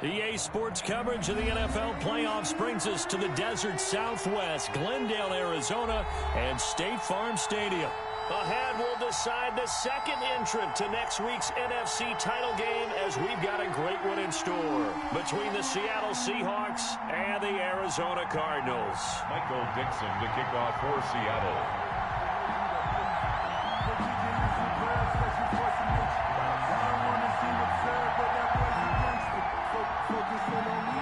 EA Sports coverage of the NFL playoffs brings us to the desert Southwest, Glendale, Arizona, and State Farm Stadium. Ahead, we'll decide the second entrant to next week's NFC title game as we've got a great one in store between the Seattle Seahawks and the Arizona Cardinals. Michael Dixon to kick off for Seattle.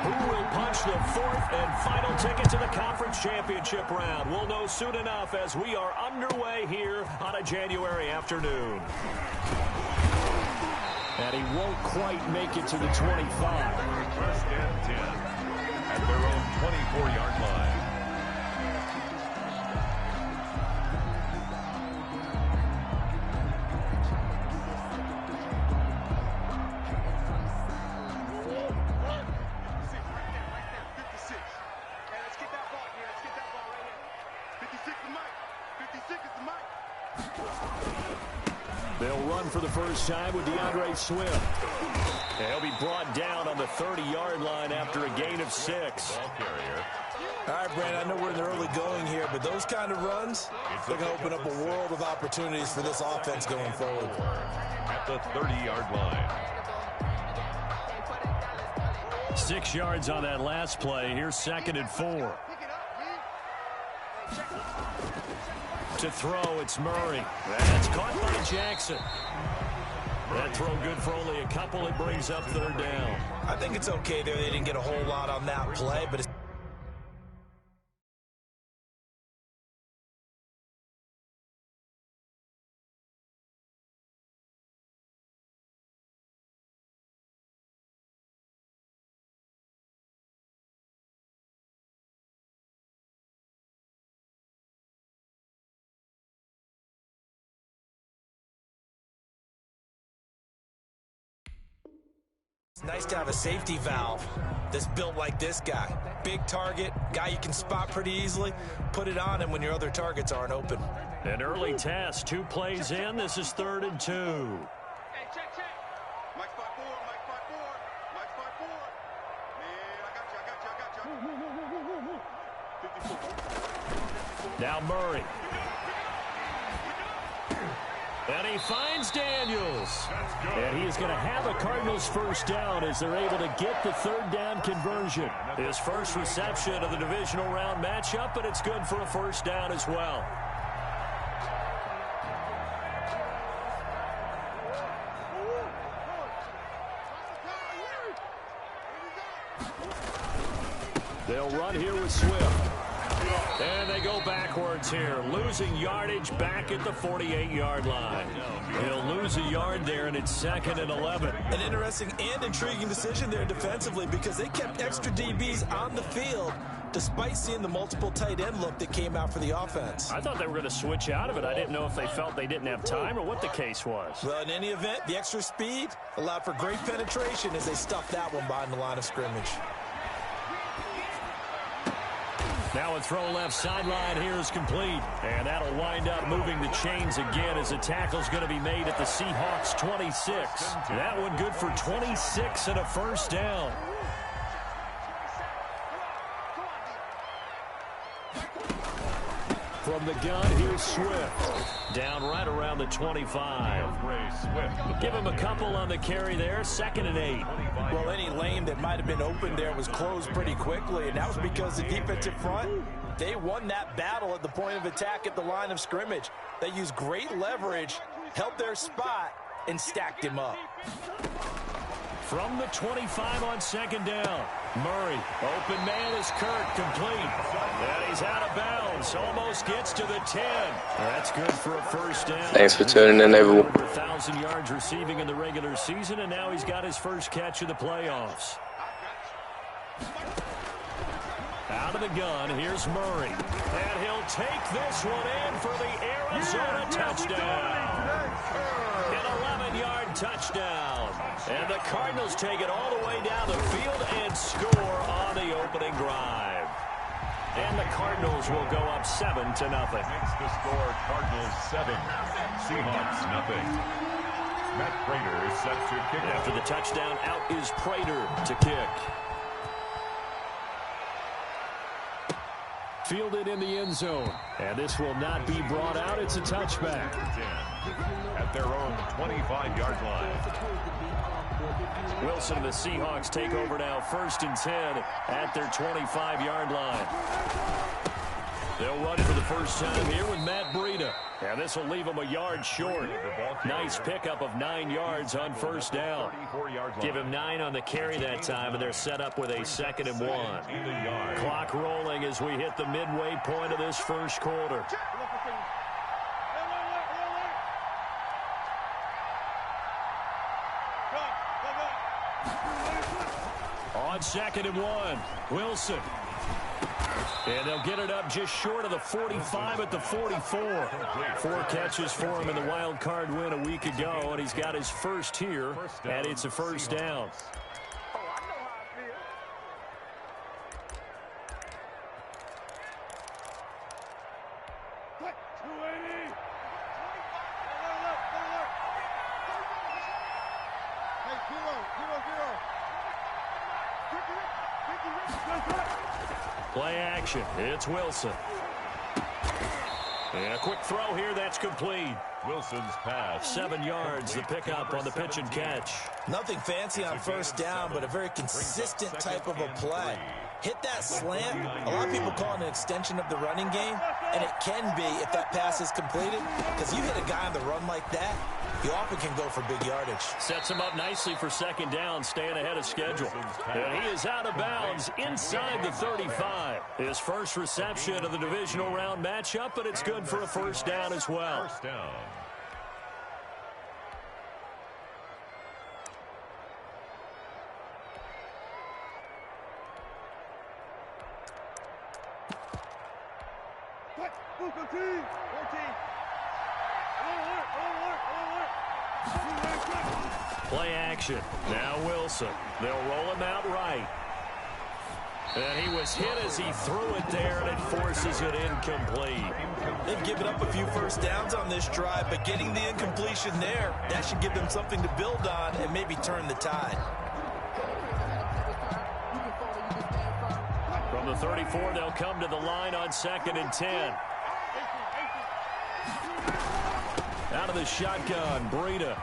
Who will punch the fourth and final ticket to the conference championship round? We'll know soon enough as we are underway here on a January afternoon. And he won't quite make it to the 25. First and 10 at their own 24-yard line. They'll run for the first time with DeAndre Swift. And he'll be brought down on the 30-yard line after a gain of 6. Ball carrier. All right, Brandon, I know we're in the early going here, but those kind of runs, they're going to open up a world of opportunities for this offense going forward. At the 30-yard line. 6 yards on that last play. Here's 2nd and 4. To throw, it's Murray. That's caught by Jackson. That throw good for only a couple. It brings up 3rd down. I think it's okay there. They didn't get a whole lot on that play, but it's nice to have a safety valve that's built like this guy. Big target, guy you can spot pretty easily. Put it on him when your other targets aren't open. An early test. 2 plays in. This is 3rd and 2. Hey, check. Mike 5-4, Mike 5-4, Mike 5-4. Man, I got you. Now Murray. And he finds Daniels. And he is going to have a Cardinals first down as they're able to get the 3rd down conversion. His first reception of the divisional round matchup, but it's good for a first down as well. They'll run here with Swift. And they go backwards here, losing yardage back at the 48-yard line. He'll lose a yard there, and it's 2nd and 11. An interesting and intriguing decision there defensively because they kept extra DBs on the field despite seeing the multiple tight end look that came out for the offense. I thought they were going to switch out of it. I didn't know if they felt they didn't have time or what the case was. Well, in any event, the extra speed allowed for great penetration as they stuffed that one behind the line of scrimmage. Now a throw left sideline here is complete. And that'll wind up moving the chains again as a tackle's going to be made at the Seahawks 26. That one good for 26 and a first down. From the gun, here's Swift. Down right around the 25. Give him a couple on the carry there. 2nd and 8. Well, any lane that might have been open there was closed pretty quickly, and that was because the defensive front, they won that battle at the point of attack at the line of scrimmage. They used great leverage, held their spot, and stacked him up. From the 25 on 2nd down. Murray, open man is Kirk, complete. And he's out of bounds, almost gets to the 10. That's good for a first down. Thanks for tuning in, everyone. Over 1,000 yards receiving in the regular season, and now he's got his first catch of the playoffs. Out of the gun, here's Murray. And he'll take this one in for the Arizona touchdown. An 11-yard touchdown. And the Cardinals take it all the way down the field and score on the opening drive. And the Cardinals will go up 7-0. Makes the score Cardinals 7, Seahawks nothing. Matt Prater is set to kick. After the touchdown, out is Prater to kick. Fielded in the end zone. And this will not be brought out. It's a touchback. 10 at their own 25-yard line. Wilson and the Seahawks take over now, 1st and 10 at their 25-yard line. They'll run for the first time here with Matt Breida. And this will leave them a yard short. Nice pickup of 9 yards on first down. Give him 9 on the carry that time, and they're set up with a 2nd and 1. Clock rolling as we hit the midway point of this first quarter. On 2nd and 1, Wilson. And they'll get it up just short of the 45 at the 44. 4 catches for him in the wild card win a week ago, and he's got his first here, and it's a first down. Play action. It's Wilson. And a quick throw here. That's complete. Wilson's pass. 7 yards. The pickup on the pitch and catch. Nothing fancy on first down, but a very consistent type of a play. Hit that slant. A lot of people call it an extension of the running game, and it can be if that pass is completed, because you hit a guy on the run like that, you often can go for big yardage. Sets him up nicely for 2nd down, staying ahead of schedule. And he is out of bounds inside the 35. His first reception of the divisional round matchup, but it's good for a first down as well. First down. Play action. Now Wilson. They'll roll him out right. And he was hit as he threw it there, and it forces it incomplete. They've given up a few first downs on this drive, but getting the incompletion there, that should give them something to build on and maybe turn the tide. From the 34, they'll come to the line on 2nd and 10. Out of the shotgun, Breida.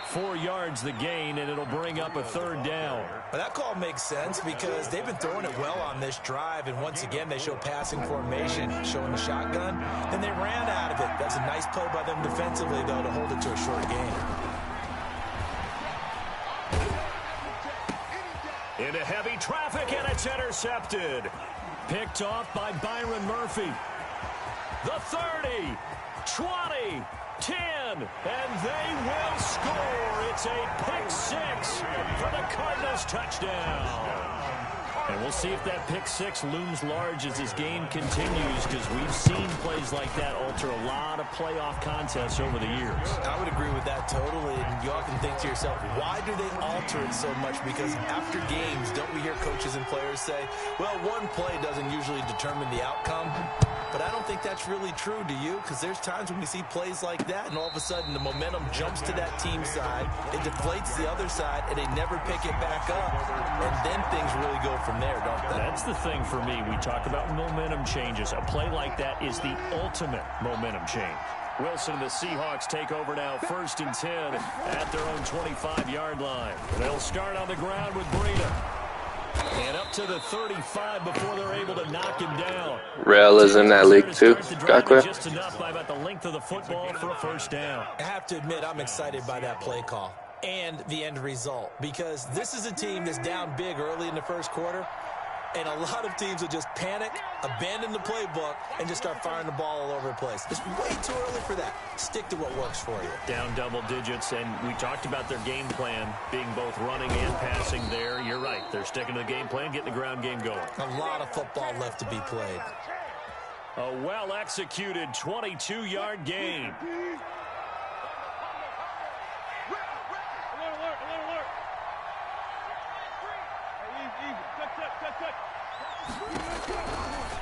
4 yards the gain, and it'll bring up a 3rd down. Well, that call makes sense because they've been throwing it well on this drive, and once again they show passing formation, showing the shotgun. Then they ran out of it. That's a nice play by them defensively, though, to hold it to a short gain. Into heavy traffic, and it's intercepted. Picked off by Byron Murphy. The 30, 20, 10, and they will score. It's a pick 6 for the Cardinals touchdown. And we'll see if that pick 6 looms large as this game continues, because we've seen plays like that alter a lot of playoff contests over the years. I would agree with that totally, and you often think to yourself, why do they alter it so much? Because after games, don't we hear coaches and players say, well, one play doesn't usually determine the outcome? But I don't think that's really true, do you? Because there's times when we see plays like that, and all of a sudden the momentum jumps to that team side, it deflates the other side, and they never pick it back up. And then things really go from there, don't they? That's the thing for me. We talk about momentum changes. A play like that is the ultimate momentum change. Wilson and the Seahawks take over now, 1st and 10 at their own 25-yard line. They'll start on the ground with Breida. And up to the 35 before they're able to knock him down. RELL is in that league too. Got clear? Just enough by about the length of the football for a first down. I have to admit, I'm excited by that play call and the end result, because this is a team that's down big early in the first quarter, and a lot of teams will just panic, abandon the playbook, and just start firing the ball all over the place. It's way too early for that. Stick to what works for you. Down double digits, and we talked about their game plan being both running and passing there. You're right. They're sticking to the game plan, getting the ground game going. A lot of football left to be played. A well-executed 22-yard gain.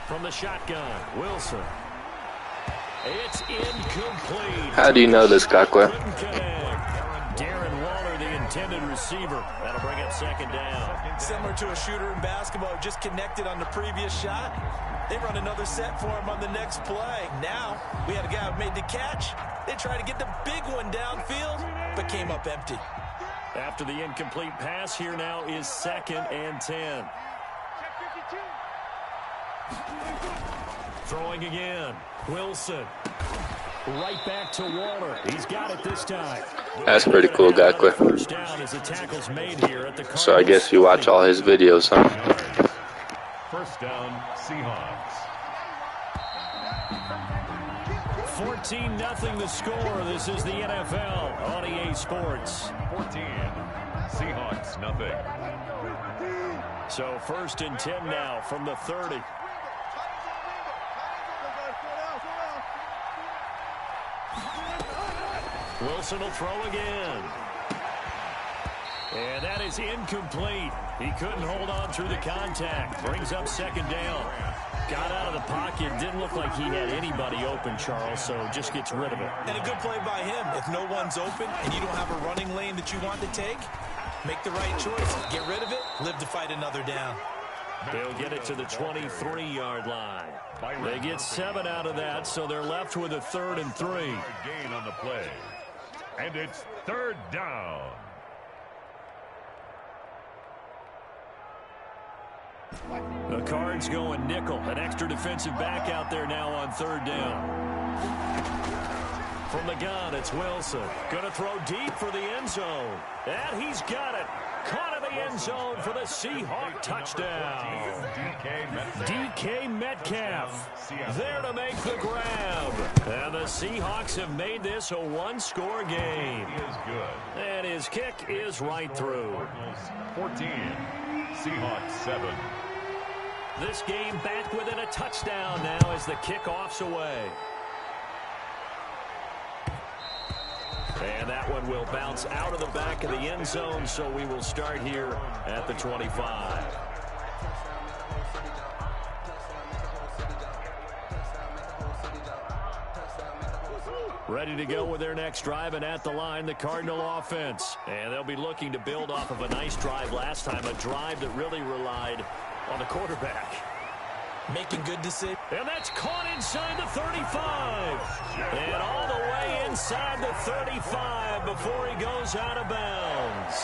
From the shotgun, Wilson. It's incomplete. How do you know this, Gakwe? Darren Waller, the intended receiver. That'll bring up second down. Similar to a shooter in basketball, just connected on the previous shot. They run another set for him on the next play. Now, we had a guy who made the catch. They tried to get the big one downfield, but came up empty. After the incomplete pass, here now is 2nd and 10. Throwing again. Wilson. Right back to Waller. He's got it this time. That's pretty cool, Gakwe. First down as the tackle's made here at the Cardinals. So I guess you watch all his videos, huh? First down, Seahawks. 14-0 the score. This is the NFL on EA Sports. 14. Seahawks, nothing. So 1st and 10 now from the 30. Wilson will throw again. And that is incomplete. He couldn't hold on through the contact. Brings up 2nd down. Got out of the pocket. Didn't look like he had anybody open, Charles, so just gets rid of it. And a good play by him. If no one's open and you don't have a running lane that you want to take, make the right choice. Get rid of it. Live to fight another down. They'll get it to the 23-yard line. They get 7 out of that, so they're left with a 3rd and 3. Gain on the play. And it's 3rd down. The Cards going nickel. An extra defensive back out there now on 3rd down. From the gun, it's Wilson. Going to throw deep for the end zone. And he's got it. Caught in the end zone for the Seahawk touchdown. DK Metcalf there to make the grab. And the Seahawks have made this a one-score game. He is good. And his kick is right through. 14. Seahawks 7. This game back within a touchdown now as the kickoff's away. And that one will bounce out of the back of the end zone, so we will start here at the 25. Ready to go with their next drive, and at the line, the Cardinal offense. And they'll be looking to build off of a nice drive last time, a drive that really relied on the quarterback. Making good decisions. And that's caught inside the 35. And all the way inside the 35 before he goes out of bounds.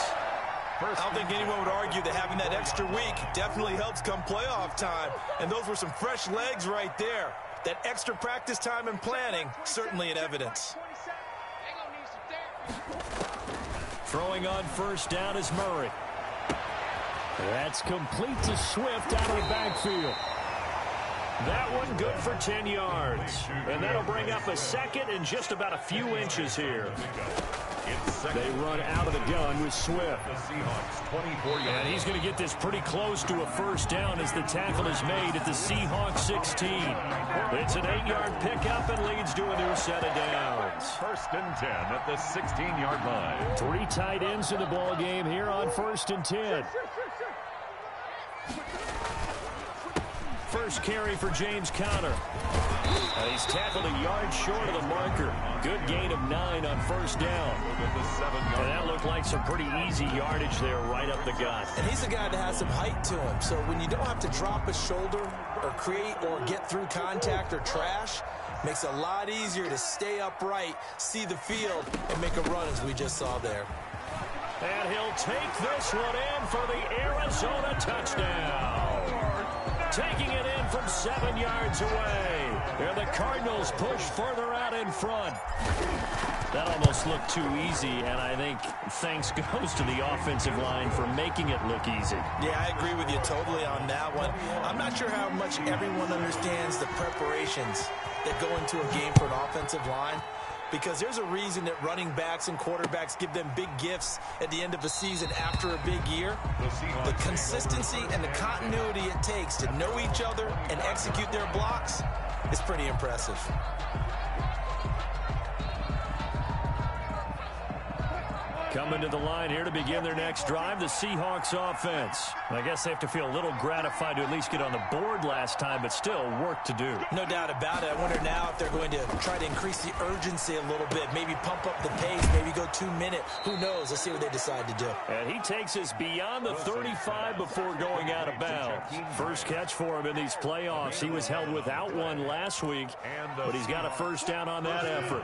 I don't think anyone would argue that having that extra week definitely helps come playoff time. And those were some fresh legs right there. That extra practice time and planning, certainly in evidence. Throwing on 1st down is Murray. That's complete to Swift out of the backfield. That one good for 10 yards. And that'll bring up a 2nd and just about a few inches here. They run out of the gun with Swift. And he's going to get this pretty close to a 1st down as the tackle is made at the Seahawks 16. It's an 8-yard pickup and leads to a new set of downs. 1st and 10 at the 16-yard line. 3 tight ends in the ball game here on 1st and 10. First carry for James Conner. And he's tackled a yard short of the marker. Good gain of 9 on 1st down. And that looked like some pretty easy yardage there right up the gut. And he's a guy that has some height to him. So when you don't have to drop a shoulder or create or get through contact or trash, makes it a lot easier to stay upright, see the field, and make a run as we just saw there. And he'll take this one in for the Arizona touchdown. Taking it in from 7 yards away. And the Cardinals push further out in front. That almost looked too easy, and I think thanks goes to the offensive line for making it look easy. Yeah, I agree with you totally on that one. I'm not sure how much everyone understands the preparations that go into a game for an offensive line, because there's a reason that running backs and quarterbacks give them big gifts at the end of a season after a big year. The consistency and the continuity it takes to know each other and execute their blocks is pretty impressive. Coming to the line here to begin their next drive, the Seahawks offense. I guess they have to feel a little gratified to at least get on the board last time, but still work to do. No doubt about it. I wonder now if they're going to try to increase the urgency a little bit, maybe pump up the pace, maybe go 2 minute. Who knows? Let's see what they decide to do. And he takes us beyond the 35 before going out of bounds. First catch for him in these playoffs. He was held without one last week, but he's got a first down on that effort.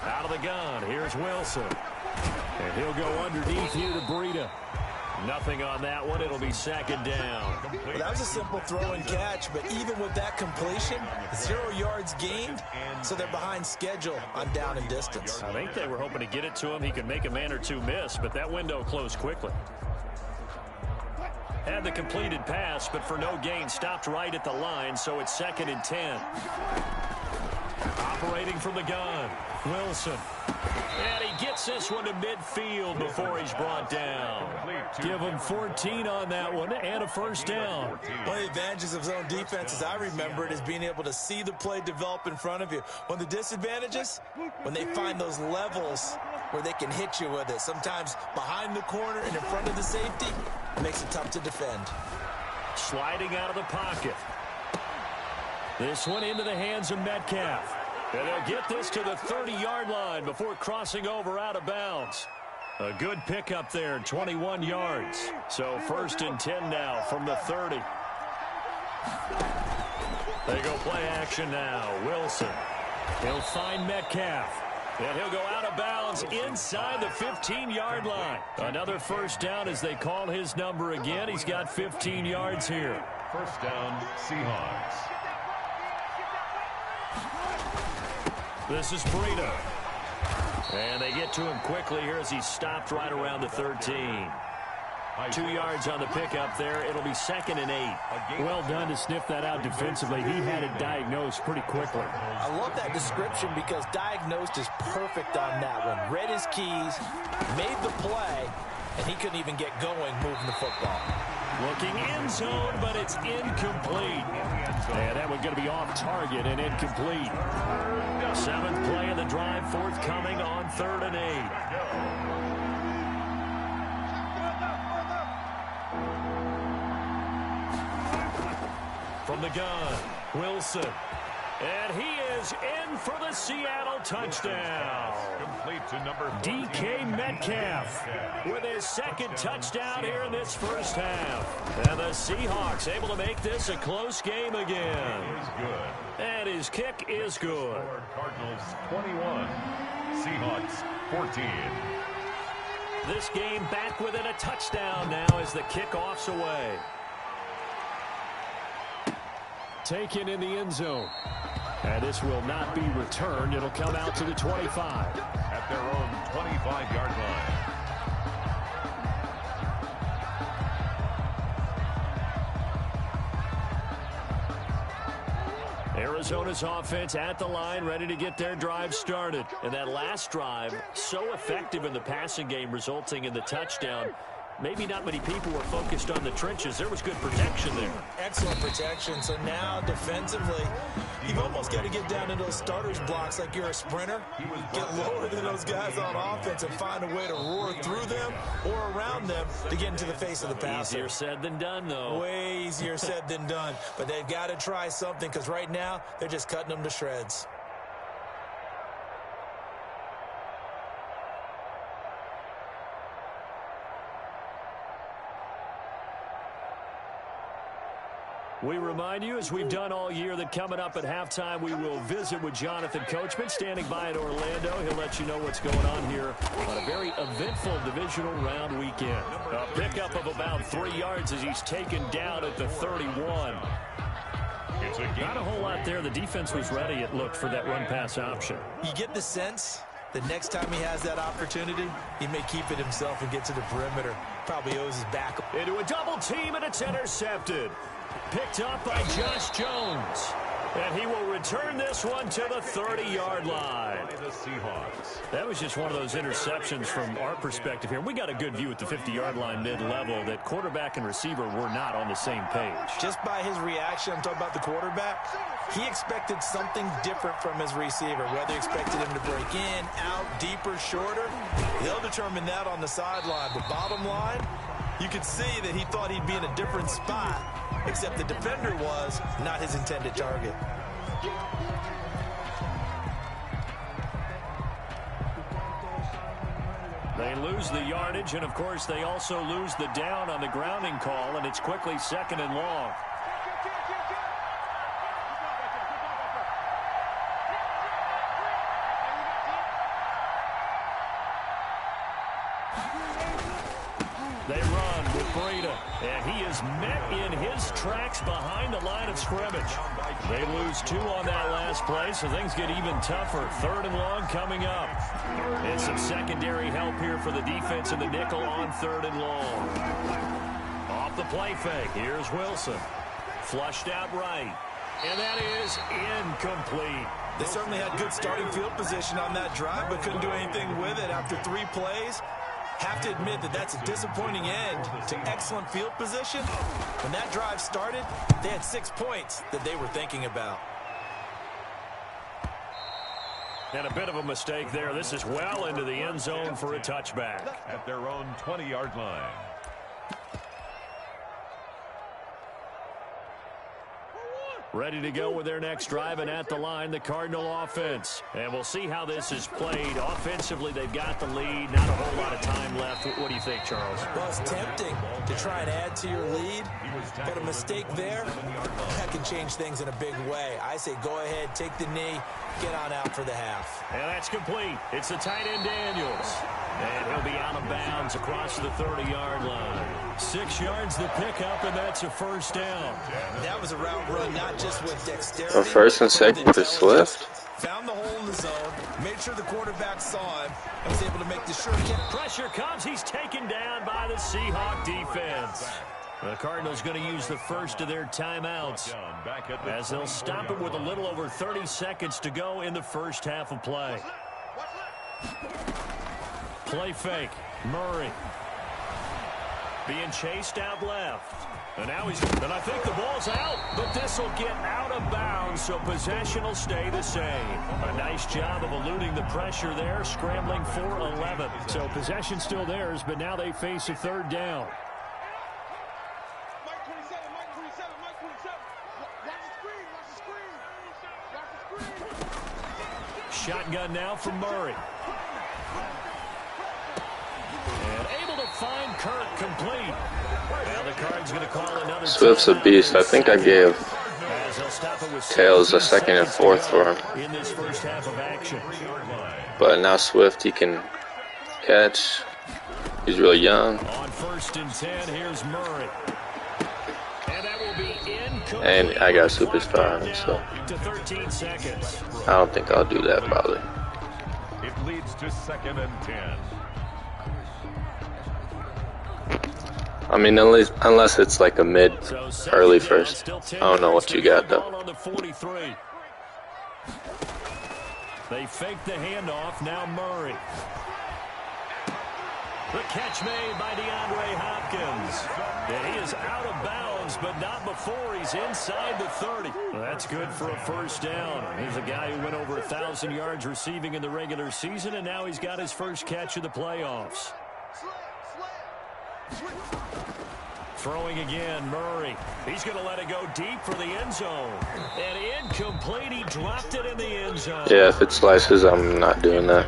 Out of the gun, here's Wilson. And he'll go underneath here to Breida. Nothing on that one. It'll be second down. Well, that was a simple throw and catch, but even with that completion, 0 yards gained, so they're behind schedule on down and distance. I think they were hoping to get it to him. He could make a man or two miss, but that window closed quickly. Had the completed pass, but for no gain, stopped right at the line, so it's 2nd and 10. Operating from the gun, Wilson. And he gets this one to midfield before he's brought down. Give him 14 on that one and a first down. One of the advantages of zone defense, as I remember it, is being able to see the play develop in front of you. One of the disadvantages, when they find those levels where they can hit you with it. Sometimes behind the corner and in front of the safety, it makes it tough to defend. Sliding out of the pocket. This one into the hands of Metcalf. And they'll get this to the 30-yard line before crossing over out of bounds. A good pickup there, 21 yards. So 1st and 10 now from the 30. They go play action now. Wilson. He'll find Metcalf. And he'll go out of bounds inside the 15-yard line. Another first down as they call his number again. He's got 15 yards here. First down, Seahawks. This is Breida. And they get to him quickly here as he stopped right around the 13. 2 yards on the pickup there. It'll be 2nd and 8. Well done to sniff that out defensively. He had it diagnosed pretty quickly. I love that description because diagnosed is perfect on that one. Read his keys, made the play, and he couldn't even get going moving the football. Looking in zone, but it's incomplete. And that one's going to be off target and incomplete. 7th play of the drive, forthcoming on 3rd and 8. From the gun, Wilson. And he is in for the Seattle touchdown. Complete to number DK Metcalf with his 2nd touchdown here in this first half. And the Seahawks able to make this a close game again. And his kick is good. Cardinals 21, Seahawks 14. This game back within a touchdown now as the kickoff's away. Taken in the end zone. And this will not be returned. It'll come out to the 25. At their own 25-yard line. Arizona's offense at the line, ready to get their drive started. And that last drive, so effective in the passing game, resulting in the touchdown. Maybe not many people were focused on the trenches. There was good protection there. Excellent protection. So now, defensively, you've almost got to get down into those starters blocks like you're a sprinter. Get lower than those guys on offense and find a way to roar through them or around them to get into the face of the passer. Easier said than done, though. Way easier said than done. But they've got to try something because right now, they're just cutting them to shreds. We remind you, as we've done all year, that coming up at halftime, we will visit with Jonathan Coachman, standing by in Orlando. He'll let you know what's going on here on a very eventful divisional round weekend. A pickup of about 3 yards as he's taken down at the 31. Not a whole lot there. The defense was ready, it looked, for that run-pass option. You get the sense the next time he has that opportunity, he may keep it himself and get to the perimeter. Probably owes his back. Into a double team, and it's intercepted. Picked up by Josh Jones. And he will return this one to the 30-yard line. the Seahawks. That was just one of those interceptions from our perspective here. We got a good view at the 50-yard line mid-level that quarterback and receiver were not on the same page. Just by his reaction, I'm talking about the quarterback, he expected something different from his receiver. Whether he expected him to break in, out, deeper, shorter, they'll determine that on the sideline. But bottom line, you could see that he thought he'd be in a different spot, except the defender was not his intended target. They lose the yardage, and, of course, they also lose the down on the grounding call, and it's quickly 2nd and long. They run with Breida, and he is met in his tracks behind the line of scrimmage. They lose 2 on that last play, so things get even tougher. 3rd and long coming up. And some secondary help here for the defense in the nickel on 3rd and long. Off the play fake, here's Wilson. Flushed out right, and that is incomplete. They certainly had good starting field position on that drive, but couldn't do anything with it after 3 plays. Have to admit that that's a disappointing end to excellent field position. When that drive started, they had 6 points that they were thinking about. And a bit of a mistake there. This is well into the end zone for a touchback. At their own 20-yard line. Ready to go with their next drive, and at the line, the Cardinal offense. And we'll see how this is played. Offensively, they've got the lead. Not a whole lot of time left. What do you think, Charles? Well, it's tempting to try and add to your lead, but a mistake there, that can change things in a big way. I say go ahead, take the knee, get on out for the half. And that's complete. It's the tight end Daniels. And he'll be out of bounds across the 30-yard line. 6 yards the pickup, and that's a first down. That was a route run, not just with dexterity. For 1st and 2nd for Swift. Found the hole in the zone, made sure the quarterback saw him, and was able to make the sure catch. Pressure comes. He's taken down by the Seahawk defense. The Cardinals going to use the first of their timeouts as they'll stop it with a little over 30 seconds to go in the first half of play. Play fake. Murray being chased out left. And now and I think the ball's out, but this will get out of bounds, so possession will stay the same. A nice job of eluding the pressure there, scrambling for 11. So possession still theirs, but now they face a 3rd down. Shotgun now from Murray. And able to find Kirk complete. Now the Cards going to call another. Swift's a beast. I think I gave Tails a 2nd and 4th for him. In this first half of action. But now Swift, he can catch. He's really young. On 1st and 10, here's Murray. And that will be incomplete. And I got a superstar on him, so to 13 seconds. I don't think I'll do that probably. It leads to 2nd and 10. I mean, unless it's like a mid-early first. I don't know what you got, though. They fake the handoff. Now Murray. The catch made by DeAndre Hopkins. And he is out of bounds, but not before he's inside the 30. Well, that's good for a first down. He's a guy who went over 1,000 yards receiving in the regular season, and now he's got his first catch of the playoffs. Throwing again, Murray. He's going to let it go deep for the end zone. And incomplete. He dropped it in the end zone. Yeah, if it slices, I'm not doing that.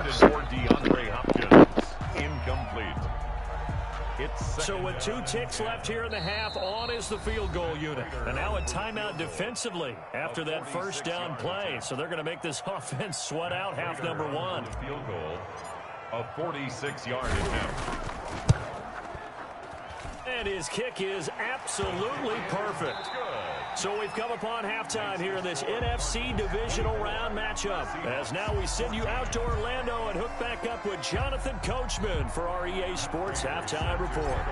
So with 2 ticks left here in the half, on is the field goal unit. And now a timeout defensively after that first down play. So they're going to make this offense sweat out half number 1. Field goal, a 46-yard attempt. And his kick is absolutely perfect. So we've come upon halftime here in this NFC divisional round matchup. As now we send you out to Orlando and hook back up with Jonathan Coachman for our EA Sports Halftime Report.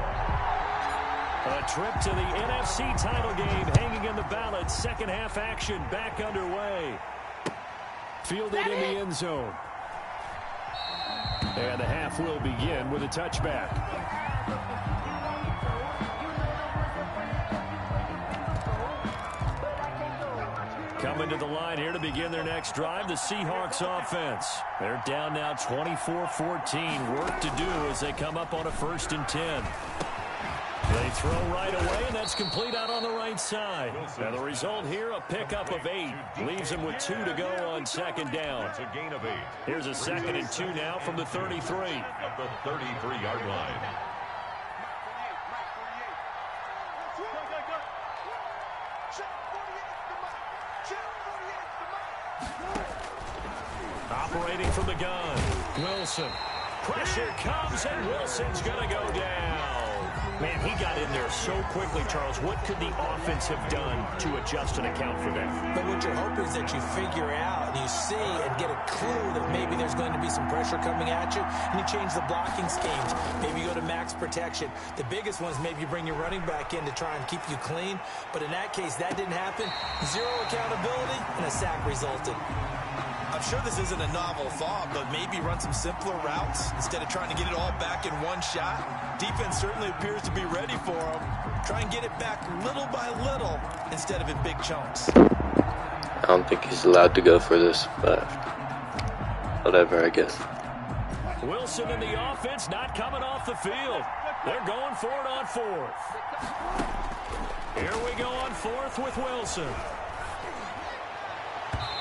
A trip to the NFC title game hanging in the balance. Second half action back underway. Fielded in the end zone. And the half will begin with a touchback. Coming to the line here to begin their next drive, the Seahawks offense. They're down now 24-14. Work to do as they come up on a 1st and 10. They throw right away, and that's complete out on the right side. Now the result here, a pickup of 8. Leaves them with 2 to go on 2nd down. It's a gain of 8. Here's a 2nd and 2 now from the 33. At the 33-yard line. Operating from the gun, Wilson. Pressure comes, and Wilson's going to go down. Man, he got in there so quickly, Charles. What could the offense have done to adjust and account for that? But what you're hoping is that you figure out and you see and get a clue that maybe there's going to be some pressure coming at you, and you change the blocking schemes. Maybe you go to max protection. The biggest one is maybe you bring your running back in to try and keep you clean. But in that case, that didn't happen. 0 accountability, and a sack resulted. I'm sure this isn't a novel thought, but maybe run some simpler routes instead of trying to get it all back in one shot. Defense certainly appears to be ready for them. Try and get it back little by little instead of in big chunks. I don't think he's allowed to go for this, but whatever, I guess. Wilson and the offense not coming off the field. They're going for it on 4th. Here we go on 4th with Wilson.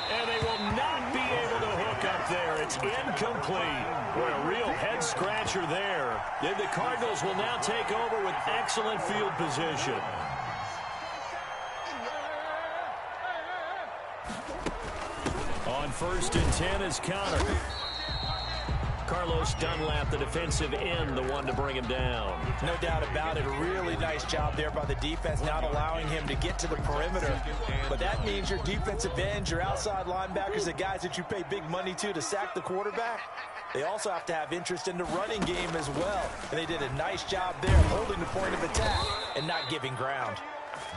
And they will not be able to hook up there. It's incomplete. What a real head-scratcher there. Then the Cardinals will now take over with excellent field position. On 1st and 10 is Connor. Carlos Dunlap, the defensive end, the one to bring him down. No doubt about it. A really nice job there by the defense, not allowing him to get to the perimeter. But that means your defensive ends, your outside linebackers, the guys that you pay big money to sack the quarterback, they also have to have interest in the running game as well. And they did a nice job there, holding the point of attack and not giving ground.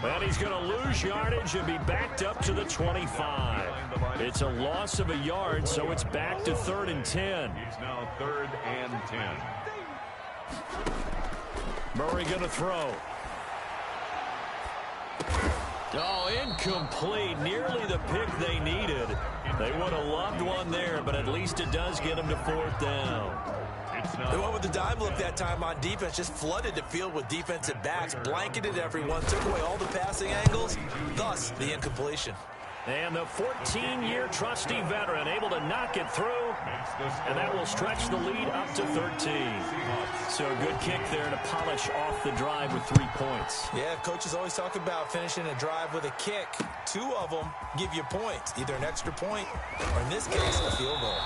But he's going to lose yardage and be backed up to the 25. It's a loss of a yard, so it's back to 3rd and 10. He's now 3rd and 10. Murray going to throw. Oh, incomplete. Nearly the pick they needed. They would have loved one there, but at least it does get them to 4th down. They went with the dime look that time on defense, just flooded the field with defensive backs, blanketed everyone, took away all the passing angles, thus the incompletion. And the 14-year trusty veteran able to knock it through, and that will stretch the lead up to 13. So a good kick there to polish off the drive with 3 points. Yeah, coaches always talk about finishing a drive with a kick. 2 of them give you points, either an extra point or, in this case, a field goal.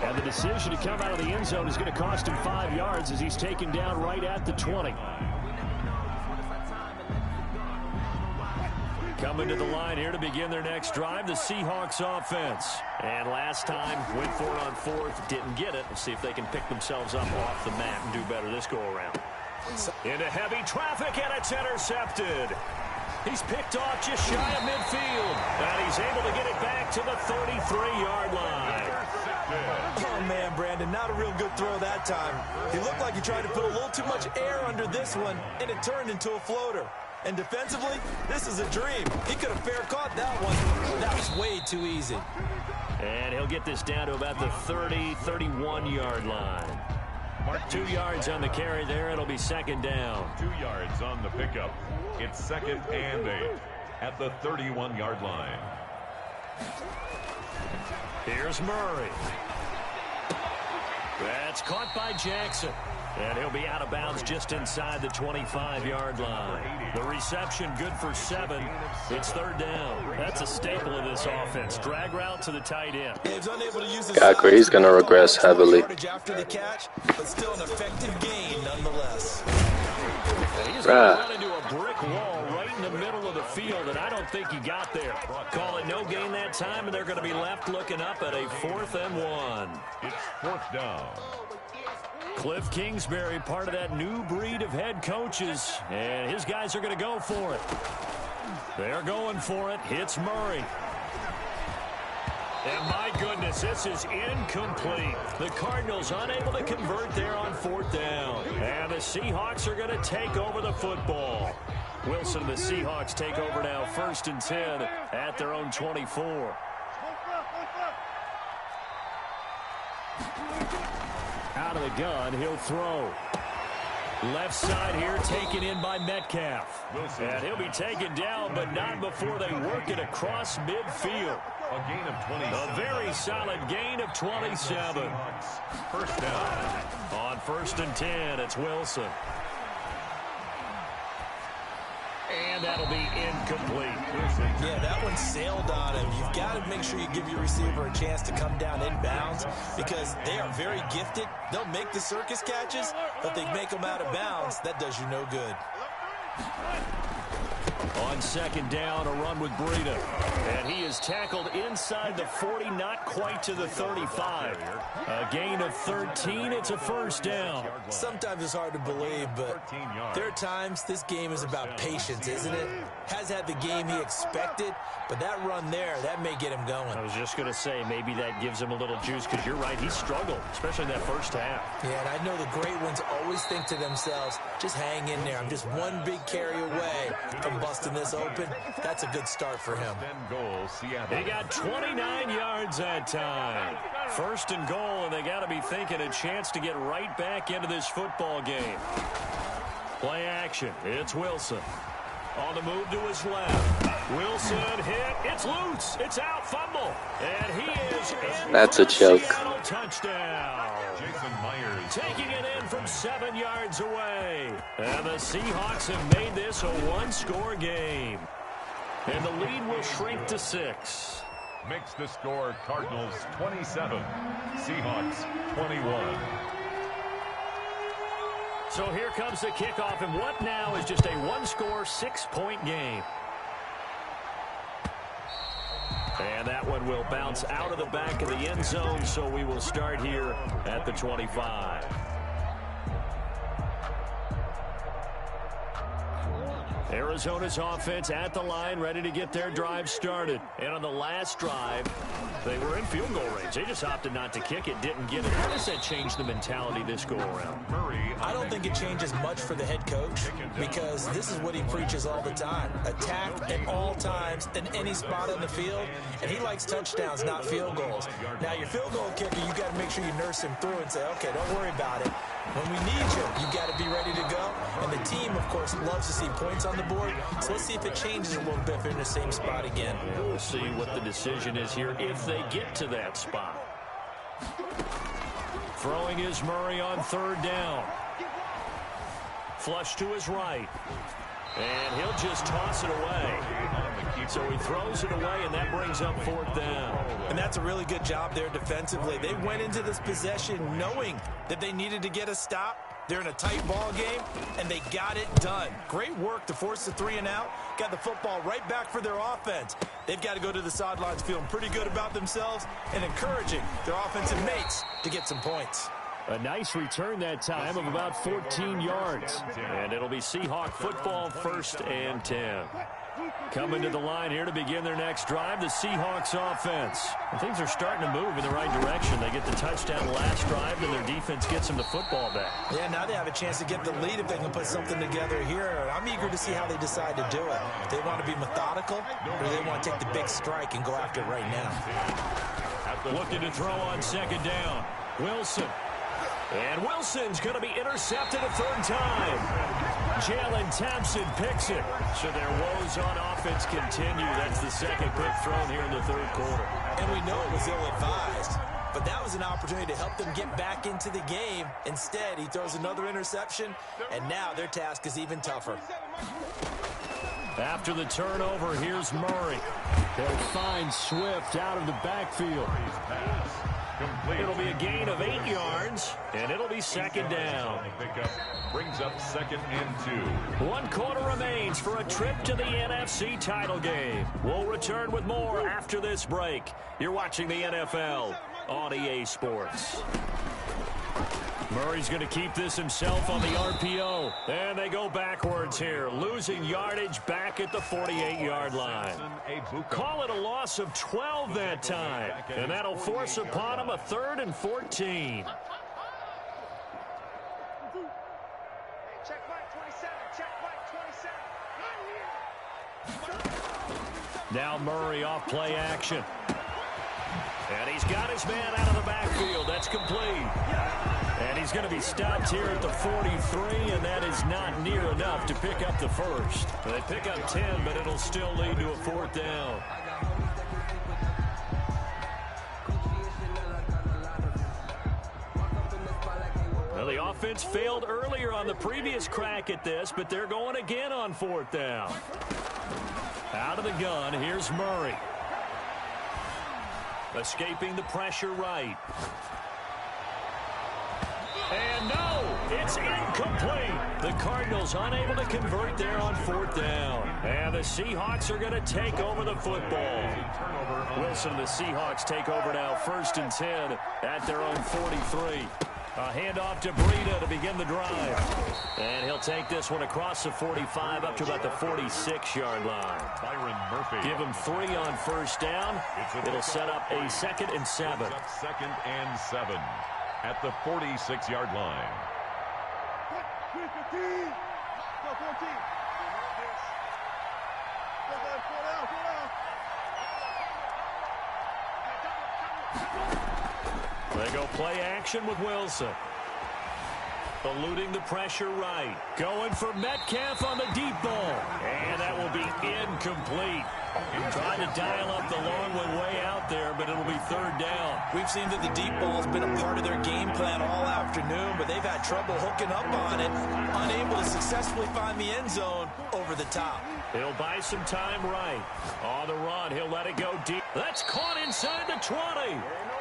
And the decision to come out of the end zone is going to cost him 5 yards as he's taken down right at the 20. Coming to the line here to begin their next drive, the Seahawks offense. And last time, went for it on 4th, didn't get it. Let's see if they can pick themselves up off the mat and do better this go-around. Into heavy traffic, and it's intercepted. He's picked off just shy of midfield. And he's able to get it back to the 33-yard line. Oh, man, Brandon, not a real good throw that time. He looked like he tried to put a little too much air under this one, and it turned into a floater. And defensively, this is a dream. He could have fair caught that one. That was way too easy. And he'll get this down to about the 31-yard line. 2 yards on the carry there. It'll be 2nd down. 2 yards on the pickup. It's 2nd and 8 at the 31-yard line. Here's Murray. That's caught by Jackson. And he'll be out of bounds just inside the 25-yard line. The reception good for 7. It's 3rd down. That's a staple of this offense. Drag route to the tight end. He's going to regress heavily. After the catch, but still an effective gain nonetheless. He's going to run into a brick wall right in the middle of the field, and I don't think he got there. Call it no gain that time, and they're going to be left looking up at a 4th and 1. It's 4th down. Cliff Kingsbury, part of that new breed of head coaches, and his guys are going to go for it. They're going for it. Hits Murray. And my goodness, this is incomplete. The Cardinals unable to convert there on 4th down. And the Seahawks are going to take over the football. Wilson and the Seahawks take over now, 1st and 10 at their own 24. Out of the gun, he'll throw. Left side here taken in by Metcalf. And he'll be taken down, but not before they work it across midfield. A gain of 27. A very solid gain of 27. First down. On 1st and 10, it's Wilson. And that'll be incomplete. Yeah, that one sailed on him. You've got to make sure you give your receiver a chance to come down inbounds because they are very gifted. They'll make the circus catches, but they make them out of bounds. That does you no good. On 2nd down, a run with Breida. And he is tackled inside the 40, not quite to the 35. A gain of 13. It's a 1st down. Sometimes it's hard to believe, but there are times this game is about patience, isn't it? Has had the game he expected, but that run there, that may get him going. I was just going to say, maybe that gives him a little juice because you're right, he struggled, especially in that 1st half. Yeah, and I know the great ones always think to themselves, just hang in there. I'm just one big carry away from busting this open. That's a good start for him. He got 29 yards that time. 1st and goal, and they got to be thinking a chance to get right back into this football game. Play action. It's Wilson. On the move to his left. Wilson hit. It's loose. It's out. Fumble. And he is in. That's a choke. Touchdown. Jason Myers taking it in from 7 yards away. And the Seahawks have made this a one-score game. And the lead will shrink to 6. makes the score Cardinals 27, Seahawks 21. So here comes the kickoff, and what now is just a one-score, 6-point game. And that one will bounce out of the back of the end zone, so we will start here at the 25. Arizona's offense at the line, ready to get their drive started. And on the last drive, they were in field goal range. They just opted not to kick it, didn't get it. How does that change the mentality this go-around? I don't think it changes much for the head coach because this is what he preaches all the time. Attack at all times in any spot on the field, and he likes touchdowns, not field goals. Now, your field goal kicker, you got to make sure you nurse him through and say, okay, don't worry about it. When we need you, you got to be ready to go. And the team, of course, loves to see points on the board. So let's see if it changes a little bit if they're in the same spot again. Yeah, we'll see what the decision is here if they get to that spot. Throwing is Murray on third down. Flush to his right. And he'll just toss it away. So he throws it away, and that brings up fourth down. And that's a really good job there defensively. They went into this possession knowing that they needed to get a stop. They're in a tight ball game, and they got it done. Great work to force the 3 and out. Got the football right back for their offense. They've got to go to the sidelines feeling pretty good about themselves and encouraging their offensive mates to get some points. A nice return that time of about 14 yards. And it'll be Seahawk football, 1st and 10. Coming to the line here to begin their next drive, the Seahawks offense. And things are starting to move in the right direction. They get the touchdown last drive, and their defense gets them the football back. Yeah, now they have a chance to get the lead if they can put something together here. I'm eager to see how they decide to do it. If they want to be methodical, or do they want to take the big strike and go after it right now? Looking to throw on second down. Wilson. And Wilson's going to be intercepted a third time. Jalen Thompson picks it. So their woes on offense continue. That's the second pick thrown here in the third quarter. And we know it was ill-advised, but that was an opportunity to help them get back into the game. Instead, he throws another interception, and now their task is even tougher. After the turnover, here's Murray. They'll find Swift out of the backfield. It'll be a gain of 8 yards, and it'll be second down. Brings up 2nd and 2. 1 quarter remains for a trip to the NFC title game. We'll return with more after this break. You're watching the NFL on EA Sports. Murray's going to keep this himself on the RPO. And they go backwards here, losing yardage back at the 48-yard line. Call it a loss of 12 that time. And that'll force upon him a 3rd and 14. Check back 27. Check back 27. Now Murray off play action. And he's got his man out of the backfield. That's complete. And he's going to be stopped here at the 43, and that is not near enough to pick up the first. They pick up 10, but it'll still lead to a 4th down. Well, the offense failed earlier on the previous crack at this, but they're going again on 4th down. Out of the gun, here's Murray. Escaping the pressure right. And no, it's incomplete. The Cardinals unable to convert there on 4th down. And the Seahawks are going to take over the football. Wilson and the Seahawks take over now 1st and 10 at their own 43. A handoff to Breida to begin the drive. And he'll take this one across the 45 up to about the 46-yard line. Byron Murphy. Give him 3 on 1st down. It'll set up a 2nd and 7. 2nd and 7 at the 46-yard line. They go play action with Wilson. Eluding the pressure right. Going for Metcalf on the deep ball. And that will be incomplete. Trying to dial up the long one way out there, but it'll be 3rd down. We've seen that the deep ball has been a part of their game plan all afternoon, but they've had trouble hooking up on it, unable to successfully find the end zone over the top. He'll buy some time right. On the run, he'll let it go deep. That's caught inside the 20.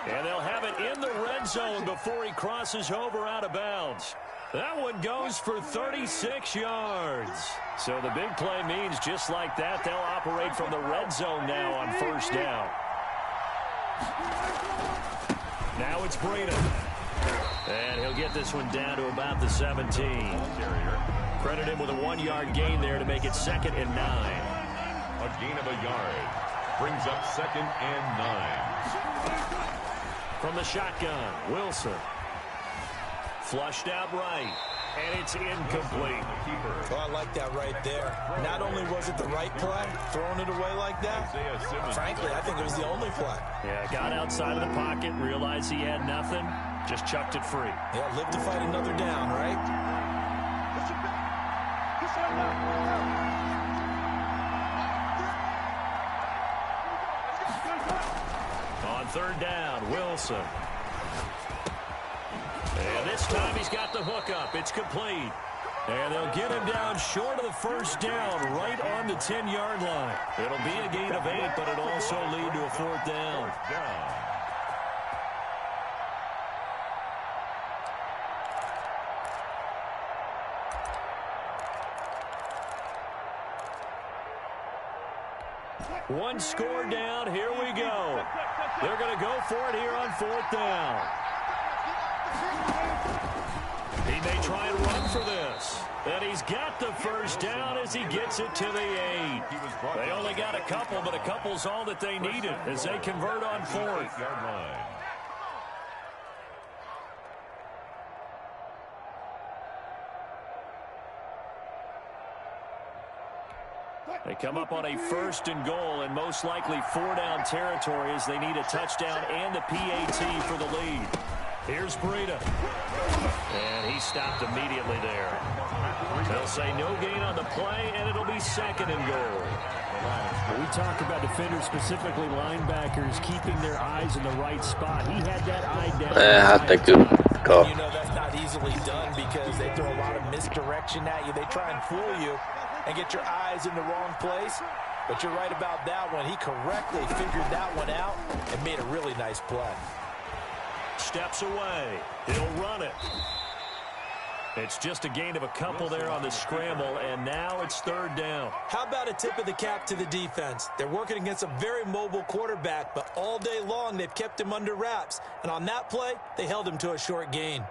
And they'll have it in the red zone before he crosses over out of bounds. That one goes for 36 yards. So the big play means just like that, they'll operate from the red zone now on 1st down. Now it's Breida. And he'll get this one down to about the 17. Credit him with a 1-yard gain there to make it 2nd and 9. A gain of a yard brings up 2nd and 9. From the shotgun, Wilson. Flushed out right, and it's incomplete. Oh, I like that right there. Not only was it the right play, throwing it away like that, frankly, I think it was the only play. Yeah, got outside of the pocket, realized he had nothing, just chucked it free. Yeah, live to fight another down, right? On 3rd down, Wilson. And this time he's got the hook up. It's complete. And they'll get him down short of the 1st down, right on the 10-yard line. It'll be a gain of 8, but it'll also lead to a 4th down. One score down. Here we go. They're going to go for it here on 4th down. He may try and run for this. And he's got the 1st down as he gets it to the 8. They only got a couple, but a couple's all that they needed as they convert on 4th. They come up on a 1st and goal and most likely 4-down territory as they need a touchdown and the PAT for the lead. Here's Breida. And he stopped immediately there. They'll say no gain on the play, and it'll be 2nd and goal. We talk about defenders, specifically linebackers, keeping their eyes in the right spot. He had that eye down. I think good call. You know that's not easily done because they throw a lot of misdirection at you. They try and fool you and get your eyes in the wrong place. But you're right about that one. He correctly figured that one out and made a really nice play. Steps away. He'll run it. It's just a gain of a couple there on the scramble, and now it's third down. How about a tip of the cap to the defense? They're working against a very mobile quarterback, but all day long they've kept him under wraps. And on that play, they held him to a short gain.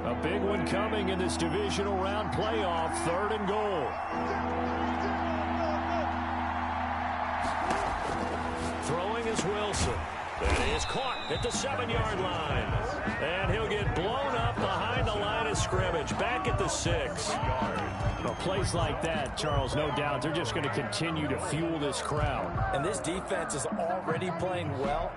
A big one coming in this divisional round playoff, 3rd and goal. Throwing is Wilson. That is caught at the 7-yard line. And he'll get blown up behind the line of scrimmage, back at the 6. Well, plays like that, Charles, no doubt, they're just going to continue to fuel this crowd. And this defense is already playing well,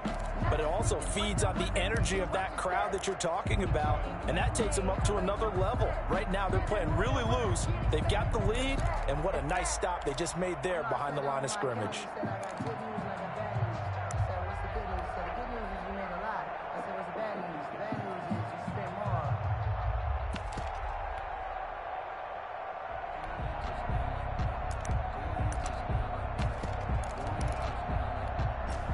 but it also feeds on the energy of that crowd that you're talking about, and that takes them up to another level. Right now, they're playing really loose. They've got the lead, and what a nice stop they just made there behind the line of scrimmage.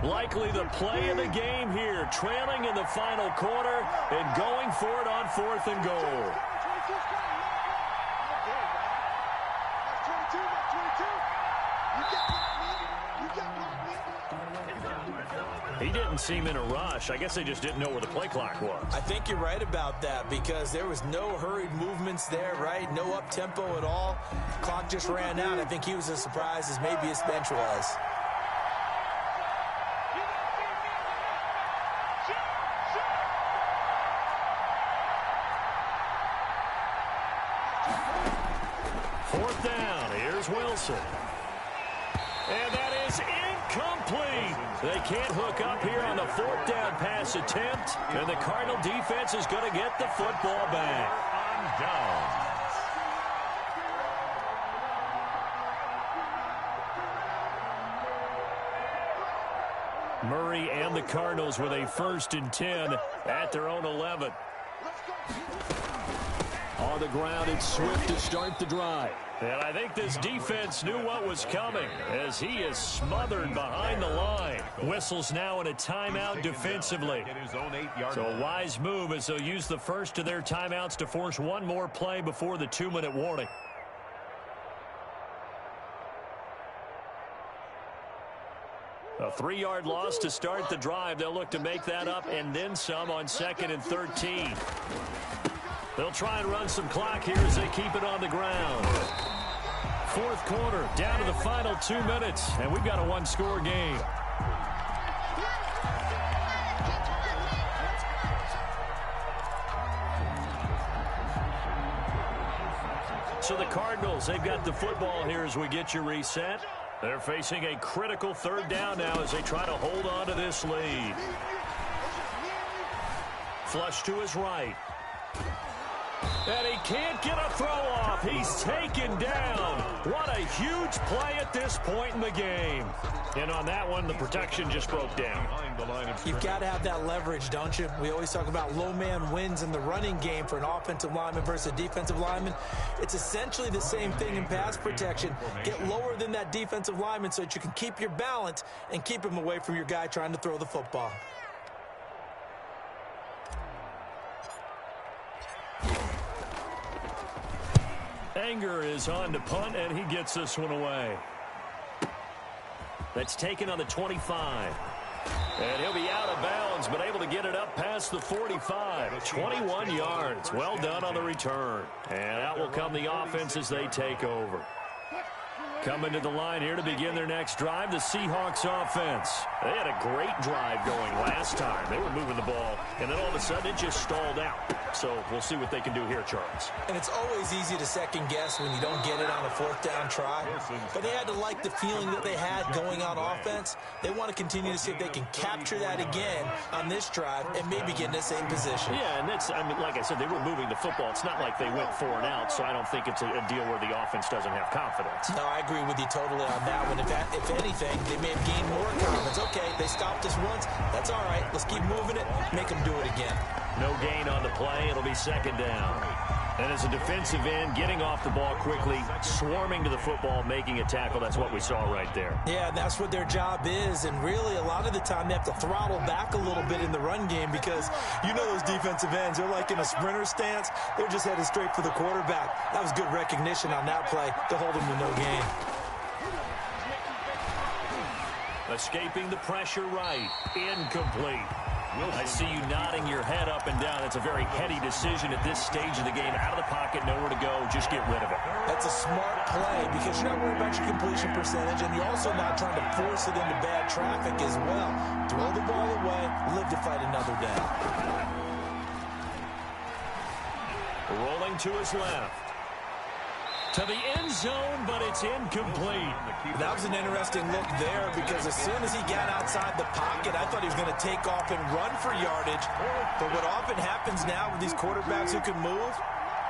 Likely the play of the game here, trailing in the final quarter and going for it on 4th and goal. He didn't seem in a rush. I guess they just didn't know where the play clock was. I think you're right about that because there was no hurried movements there, right? No up-tempo at all. Clock just ran out. I think he was as surprised as maybe his bench was. Wilson. And that is incomplete. They can't hook up here on the 4th down pass attempt, and the Cardinal defense is going to get the football back. On down. Murray and the Cardinals with a 1st and 10 at their own 11. On the ground, it's Swift to start the drive. And I think this defense knew what was coming as he is smothered behind the line. Whistles now in a timeout defensively. So a wise move as they'll use the first of their timeouts to force one more play before the 2-minute warning. A 3-yard loss to start the drive. They'll look to make that up and then some on 2nd and 13. They'll try and run some clock here as they keep it on the ground. 4th quarter, down to the final 2 minutes, and we've got a 1-score game. So the Cardinals, they've got the football here as we get you reset. They're facing a critical 3rd down now as they try to hold on to this lead. Flush to his right. And he can't get a throw off. He's taken down. What a huge play at this point in the game. And on that one, the protection just broke down. You've got to have that leverage, don't you? We always talk about low man wins in the running game for an offensive lineman versus a defensive lineman. It's essentially the same thing in pass protection. Get lower than that defensive lineman so that you can keep your balance and keep him away from your guy trying to throw the football. Anger is on to punt, and he gets this one away. That's taken on the 25. And he'll be out of bounds, but able to get it up past the 45. 21 yards. Well done on the return. And out will come the offense as they take over. Coming to the line here to begin their next drive, the Seahawks offense. They had a great drive going last time. They were moving the ball, and then all of a sudden it just stalled out. So we'll see what they can do here, Charles. And it's always easy to second guess when you don't get it on a 4th down try. But they had to like the feeling that they had going on offense. They want to continue to see if they can capture that again on this drive and maybe get in the same position. Yeah, and that's, I mean, like I said, they were moving the football. It's not like they went 4 and out, so I don't think it's a deal where the offense doesn't have confidence. No, I agree with you totally on that one. If anything, they may have gained more confidence. Okay, they stopped us once. That's all right. Let's keep moving it. Make them do it again. No gain on the play. It'll be 2nd down. And as a defensive end, getting off the ball quickly, swarming to the football, making a tackle, that's what we saw right there. Yeah, and that's what their job is. And really, a lot of the time, they have to throttle back a little bit in the run game because you know those defensive ends, they're like in a sprinter stance. They're just headed straight for the quarterback. That was good recognition on that play to hold him to no gain. Escaping the pressure right. Incomplete. I see you nodding your head up and down. It's a very heady decision at this stage of the game. Out of the pocket, nowhere to go. Just get rid of it. That's a smart play because you're not worried about your completion percentage, and you're also not trying to force it into bad traffic as well. Throw the ball away, live to fight another day. Rolling to his left. To the end zone, but it's incomplete. That was an interesting look there because as soon as he got outside the pocket, I thought he was going to take off and run for yardage. But what often happens now with these quarterbacks who can move,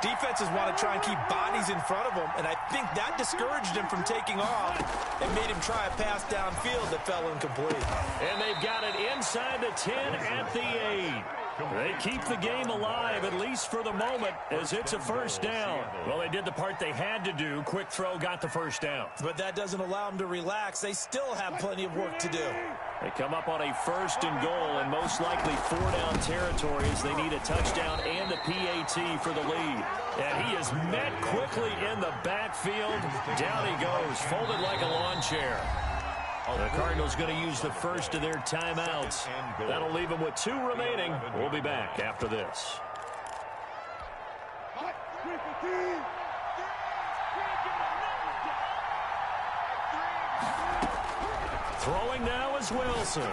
defenses want to try and keep bodies in front of them, and I think that discouraged him from taking off and made him try a pass downfield that fell incomplete. And they've got it inside the 10 at the 8. They keep the game alive, at least for the moment, as it's a first down. Well, they did the part they had to do. Quick throw got the first down. But that doesn't allow them to relax. They still have plenty of work to do. They come up on a 1st and goal, and most likely 4-down territory as they need a touchdown and a PAT for the lead. And he is met quickly in the backfield. Down he goes, folded like a lawn chair. The Cardinals going to use the first of their timeouts. That'll leave them with 2 remaining. We'll be back after this. Throwing now is Wilson.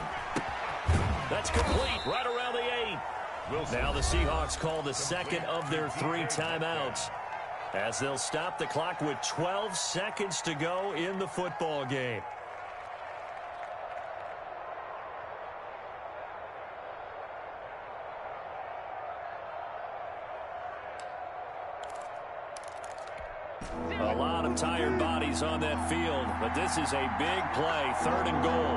That's complete right around the 8. Now the Seahawks call the second of their 3 timeouts as they'll stop the clock with 12 seconds to go in the football game. A lot of tired bodies on that field, but this is a big play, 3rd and goal.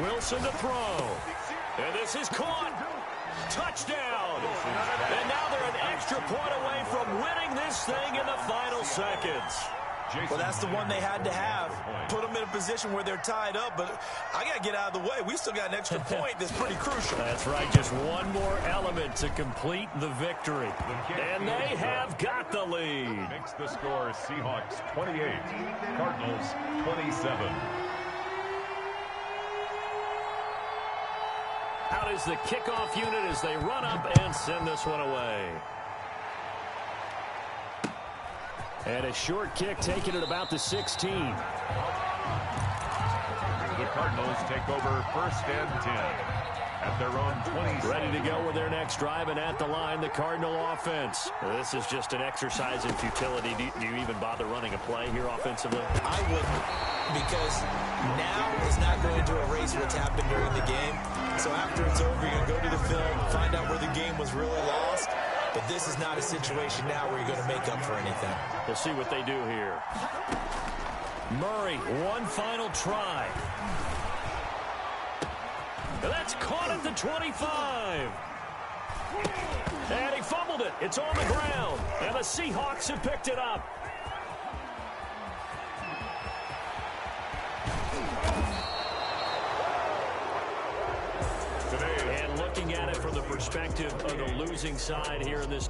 Wilson to throw. And this is caught. Touchdown. And now they're an extra point away from winning this thing in the final seconds. Well, that's the one they had to have. Put them in a position where they're tied up, but I got to get out of the way. We still got an extra point that's pretty crucial. That's right. Just one more element to complete the victory. And they have got the lead. Makes the score Seahawks 28, Cardinals 27. Out is the kickoff unit as they run up and send this one away. And a short kick taken at about the 16. The Cardinals take over 1st and 10 at their own 20. Ready to go with their next drive, and at the line, the Cardinal offense. This is just an exercise in futility. Do you even bother running a play here offensively? I wouldn't, because now is not going to erase what's happened during the game. So after it's over, you're going to go to the film, find out where the game was really lost. But this is not a situation now where you're going to make up for anything. We'll see what they do here. Murray, one final try. That's caught at the 25. And he fumbled it. It's on the ground. And the Seahawks have picked it up. And looking at it from the perspective of the losing side here in this